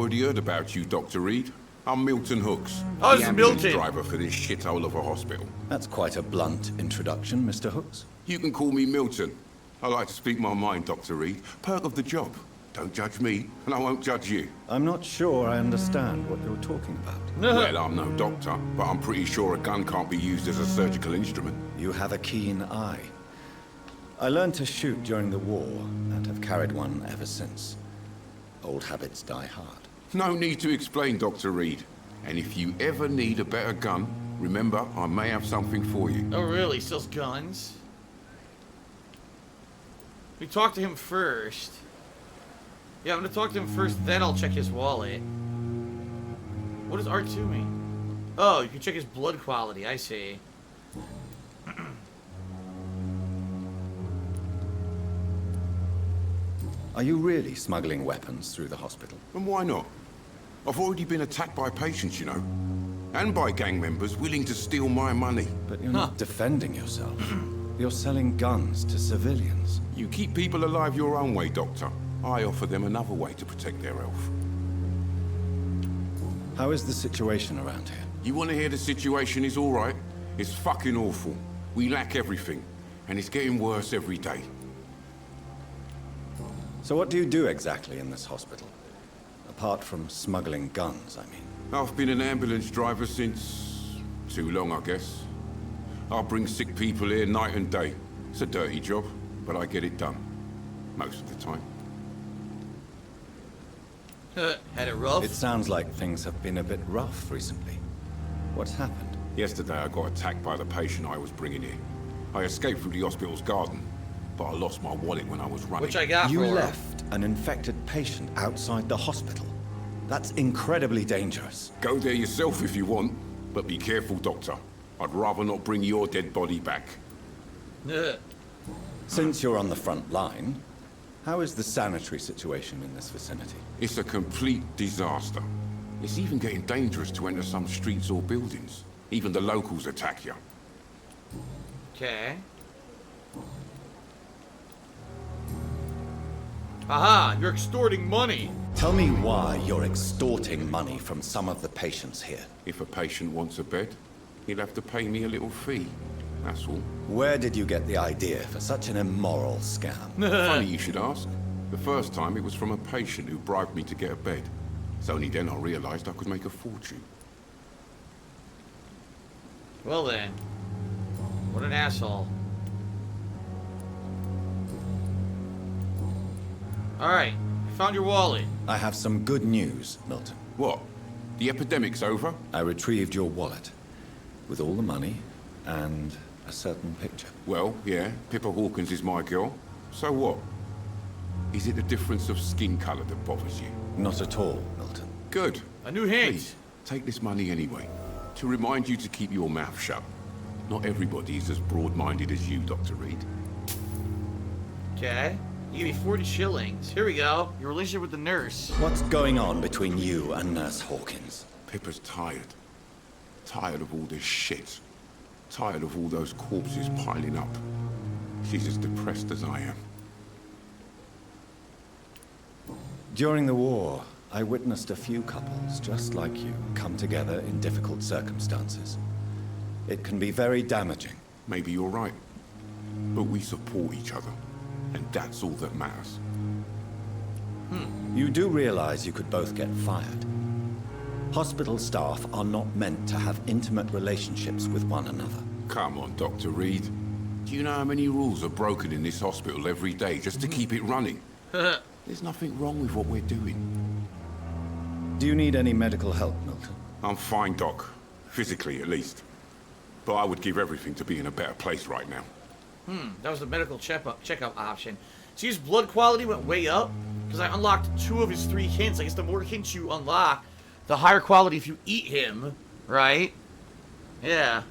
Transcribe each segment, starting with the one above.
Already heard about you, Dr. Reid. I'm Milton Hooks. Oh, it's the ambulance Milton. driver for this shithole of a hospital. That's quite a blunt introduction, Mr. Hooks. You can call me Milton. I like to speak my mind, Dr. Reid. Perk of the job. Don't judge me, and I won't judge you. I'm not sure I understand what you're talking about. Well, I'm no doctor, but I'm pretty sure a gun can't be used as a surgical instrument. You have a keen eye. I learned to shoot during the war, and have carried one ever since. Old habits die hard. No need to explain, Dr. Reid. And if you ever need a better gun, remember, I may have something for you. Oh, really? He sells guns? We talk to him first. Yeah, I'm gonna talk to him first, then I'll check his wallet. What does R2 mean? Oh, you can check his blood quality, I see. Are you really smuggling weapons through the hospital? And why not? I've already been attacked by patients, you know. And by gang members willing to steal my money. But you're not defending yourself. You're selling guns to civilians. You keep people alive your own way, Doctor. I offer them another way to protect their health. How is the situation around here? You want to hear the situation is all right? It's fucking awful. We lack everything. And it's getting worse every day. So what do you do exactly in this hospital? Apart from smuggling guns, I mean. I've been an ambulance driver since... too long, I guess. I bring sick people here night and day. It's a dirty job, but I get it done. Most of the time. Had it rough? It sounds like things have been a bit rough recently. What's happened? Yesterday I got attacked by the patient I was bringing here. I escaped through the hospital's garden, but I lost my wallet when I was running. Which I got You for her. left an infected patient outside the hospital. That's incredibly dangerous. Go there yourself if you want, but be careful, Doctor. I'd rather not bring your dead body back. Since you're on the front line, how is the sanitary situation in this vicinity? It's a complete disaster. It's even getting dangerous to enter some streets or buildings. Even the locals attack you. Okay. Aha! You're extorting money! Tell me why you're extorting money from some of the patients here. If a patient wants a bed, he'll have to pay me a little fee. That's all. Where did you get the idea for such an immoral scam? Funny you should ask. The first time it was from a patient who bribed me to get a bed. It's only then I realized I could make a fortune. Well then. What an asshole. Alright, found your wallet. I have some good news, Milton. What? The epidemic's over? I retrieved your wallet with all the money and a certain picture. Well, yeah, Pippa Hawkins is my girl. So what? Is it the difference of skin color that bothers you? Not at all, Milton. Good. A new hint. Please, take this money anyway. To remind you to keep your mouth shut. Not everybody is as broad-minded as you, Dr. Reid. Okay. You give me 40 shillings. Here we go. Your relationship with the nurse. What's going on between you and Nurse Hawkins? Pippa's tired. Tired of all this shit. Tired of all those corpses piling up. She's as depressed as I am. During the war, I witnessed a few couples just like you come together in difficult circumstances. It can be very damaging. Maybe you're right. But we support each other. And that's all that matters. You do realize you could both get fired. Hospital staff are not meant to have intimate relationships with one another. Come on, Dr. Reid. Do you know how many rules are broken in this hospital every day just to keep it running? There's nothing wrong with what we're doing. Do you need any medical help, Milton? I'm fine, Doc. Physically, at least. But I would give everything to be in a better place right now. That was the medical checkup option. See, his blood quality went way up because I unlocked 2 of his 3 hints. I guess the more hints you unlock, the higher quality if you eat him, right? Yeah.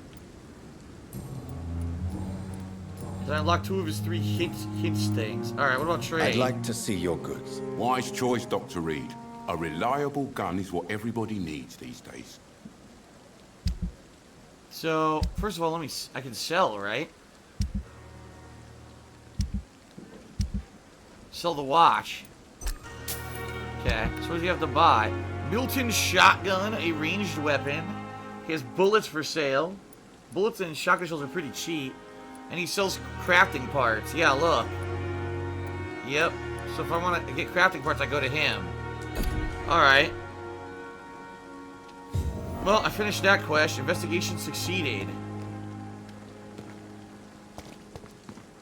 'Cause I unlocked 2 of his 3 hints things. All right, what about trade? I'd like to see your goods. Wise choice, Dr. Reid. A reliable gun is what everybody needs these days. So, first of all, I can sell, right? Sell the watch. Okay, so what does he have to buy? Milton shotgun, a ranged weapon. He has bullets for sale. Bullets and shotgun shells are pretty cheap. And he sells crafting parts. Yeah, look. Yep. So if I want to get crafting parts, I go to him. Alright. Well, I finished that quest. Investigation succeeded.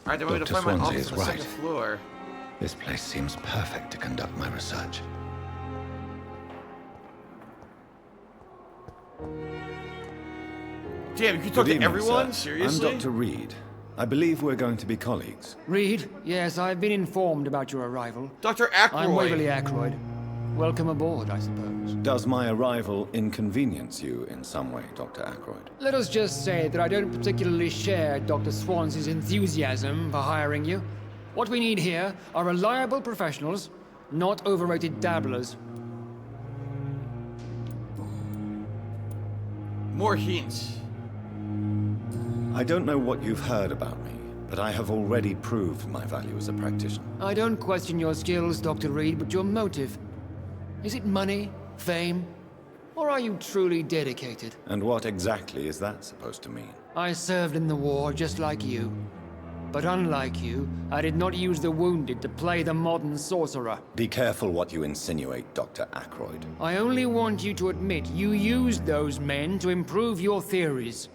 Alright, then we're going to find my office on the second floor. This place seems perfect to conduct my research. Damn, you can talk to evening, everyone? sir. Seriously? I'm Dr. Reid. I believe we're going to be colleagues. Reid, yes, I've been informed about your arrival. Dr. Aykroyd. I'm Waverly Aykroyd. Welcome aboard, I suppose. Does my arrival inconvenience you in some way, Dr. Aykroyd? Let us just say that I don't particularly share Dr. Swansey's enthusiasm for hiring you. What we need here are reliable professionals, not overrated dabblers. More hints. I don't know what you've heard about me, but I have already proved my value as a practitioner. I don't question your skills, Dr. Reid, but your motive. Is it money, fame, or are you truly dedicated? And what exactly is that supposed to mean? I served in the war just like you. But unlike you, I did not use the wounded to play the modern sorcerer. Be careful what you insinuate, Dr. Aykroyd. I only want you to admit you used those men to improve your theories.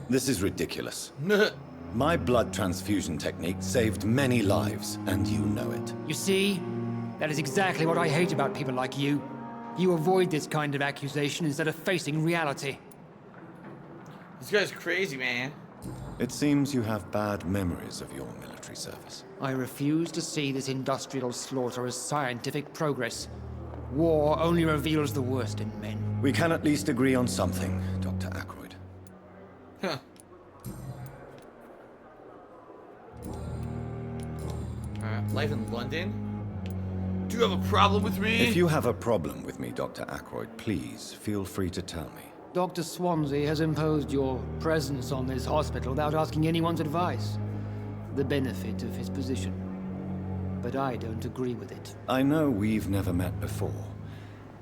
This is ridiculous. My blood transfusion technique saved many lives, and you know it. You see? That is exactly what I hate about people like you. You avoid this kind of accusation instead of facing reality. This guy's crazy, man. It seems you have bad memories of your military service. I refuse to see this industrial slaughter as scientific progress. War only reveals the worst in men. We can at least agree on something, Dr. Aykroyd. Huh. Alright, life in London? Do you have a problem with me? If you have a problem with me, Dr. Aykroyd, please feel free to tell me. Dr. Swansey has imposed your presence on this hospital without asking anyone's advice. The benefit of his position. But I don't agree with it. I know we've never met before,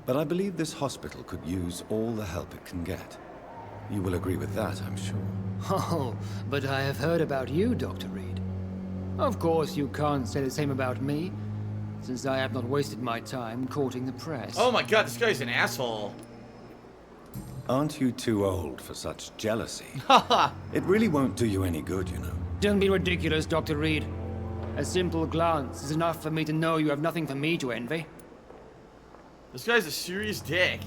but I believe this hospital could use all the help it can get. You will agree with that, I'm sure. Oh, but I have heard about you, Dr. Reid. Of course, you can't say the same about me, since I have not wasted my time courting the press. Oh my god, this guy's an asshole. Aren't you too old for such jealousy? Haha. It really won't do you any good, you know. Don't be ridiculous, Dr. Reid. A simple glance is enough for me to know you have nothing for me to envy. This guy's a serious dick.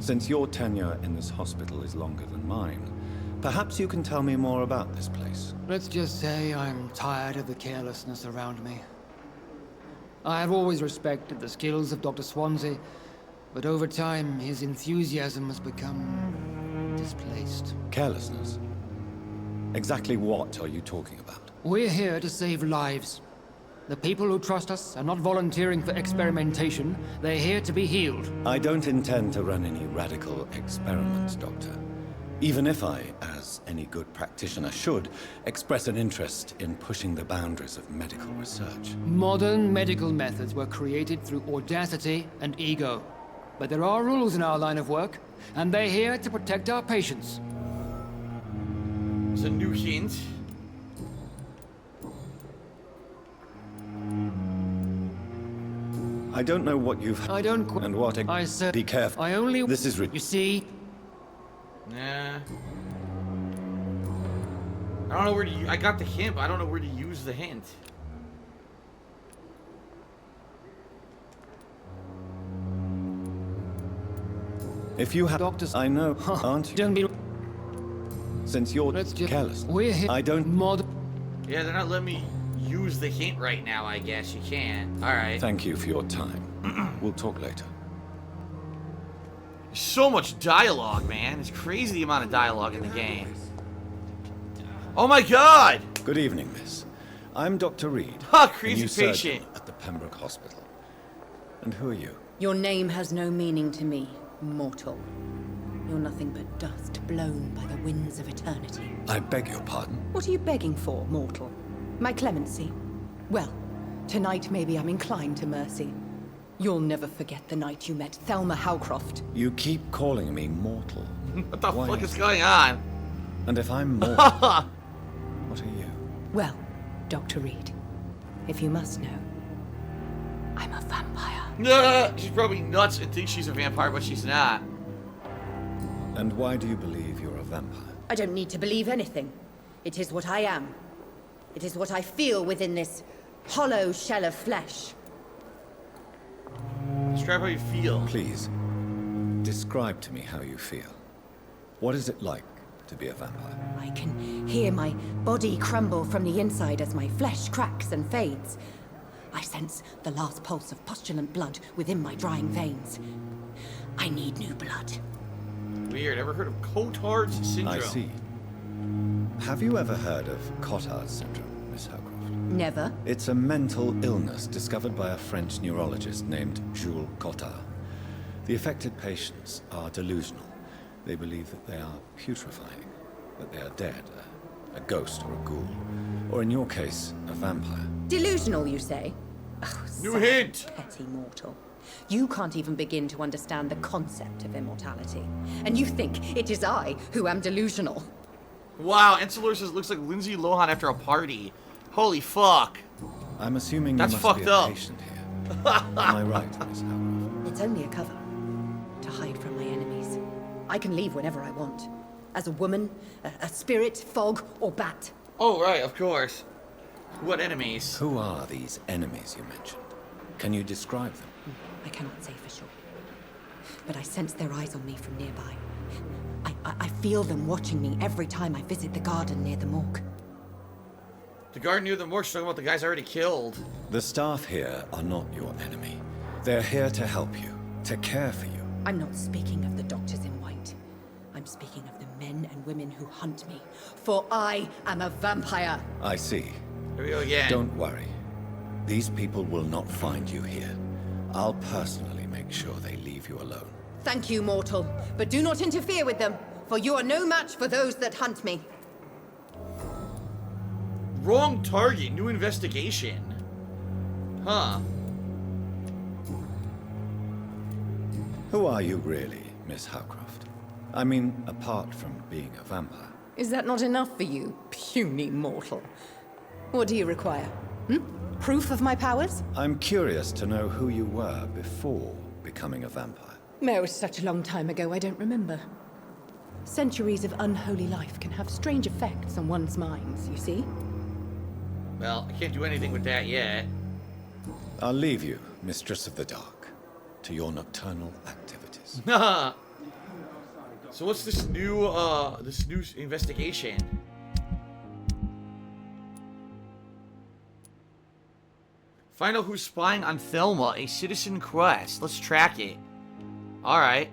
Since your tenure in this hospital is longer than mine, perhaps you can tell me more about this place. Let's just say I'm tired of the carelessness around me. I have always respected the skills of Dr. Swansey, but over time, his enthusiasm has become displaced. Carelessness? Exactly what are you talking about? We're here to save lives. The people who trust us are not volunteering for experimentation. They're here to be healed. I don't intend to run any radical experiments, Doctor. Even if I, as any good practitioner should, express an interest in pushing the boundaries of medical research. Modern medical methods were created through audacity and ego. But there are rules in our line of work, and they're here to protect our patients. There's a new hint. I don't know what you've... I don't... And what... I said... Be careful. I only... This is... You see? Nah. I don't know where to... I got the hint, but I don't know where to use the hint. If you have... Doctors... I know, aren't you? Don't be... Since you're Let's just... careless. We're here... I don't... Yeah, they're not letting me use the hint right now, I guess. You can. Alright. Thank you for your time. We'll talk later. So much dialogue, man. It's crazy the amount of dialogue in the game. Oh my god! Good evening, miss. I'm Dr. Reid. Ha! a Crazy new surgeon patient. at the Pembroke Hospital. And who are you? Your name has no meaning to me, mortal. You're nothing but dust blown by the winds of eternity. I beg your pardon? What are you begging for, mortal? My clemency? Well, Tonight, maybe I'm inclined to mercy. You'll never forget the night you met Thelma Howcroft. You keep calling me mortal. What the Why fuck is is going on? And if I'm mortal, what are you? Well, Dr. Reid, if you must know, I'm a vampire. Nah, she's probably nuts and thinks she's a vampire, but she's not. And why do you believe you're a vampire? I don't need to believe anything. It is what I am. It is what I feel within this hollow shell of flesh. Describe how you feel. Please, describe to me how you feel. What is it like to be a vampire? I can hear my body crumble from the inside as my flesh cracks and fades. I sense the last pulse of postulant blood within my drying veins. I need new blood. Weird. Ever heard of Cotard's syndrome? I see. Have you ever heard of Cotard's syndrome, Miss Howcroft? Never. It's a mental illness discovered by a French neurologist named Jules Cotard. The affected patients are delusional. They believe that they are putrefying, that they are dead, a ghost or a ghoul, or in your case, a vampire. Delusional, you say? Oh, New sad, hint. petty mortal. You can't even begin to understand the concept of immortality. And you think it is I who am delusional. Wow, Encelor says looks like Lindsay Lohan after a party. Holy fuck. I'm assuming That's you must be fucked a up. patient here. Am I right, Miss Howcroft? It's only a cover. To hide from my enemies. I can leave whenever I want. As a woman, a spirit, fog, or bat. Oh, right, of course. What enemies? Who are these enemies you mentioned? Can you describe them? I cannot say for sure. But I sense their eyes on me from nearby. I feel them watching me every time I visit the garden near the morgue. The guard near the morgue talking about the guys I already killed. The staff here are not your enemy. They're here to help you, to care for you. I'm not speaking of the doctors in white. I'm speaking of the men and women who hunt me. For I am a vampire. I see. Here we go again. Don't worry. These people will not find you here. I'll personally make sure they leave you alone. Thank you, mortal. But do not interfere with them, for you are no match for those that hunt me. Wrong target. New investigation. Huh. Who are you really, Miss Howcroft? I mean, apart from being a vampire. Is that not enough for you, puny mortal? What do you require? Proof of my powers? I'm curious to know who you were before becoming a vampire. No, such a long time ago, I don't remember. Centuries of unholy life can have strange effects on one's minds, you see? Well, I can't do anything with that yet. I'll leave you, Mistress of the Dark, to your nocturnal activities. So what's this new investigation? Find out who's spying on Thelma, a citizen quest. Let's track it. Alright.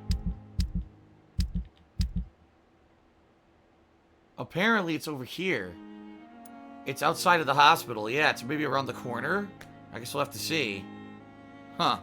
Apparently it's over here. It's outside of the hospital. Yeah, it's maybe around the corner. I guess we'll have to see. Huh.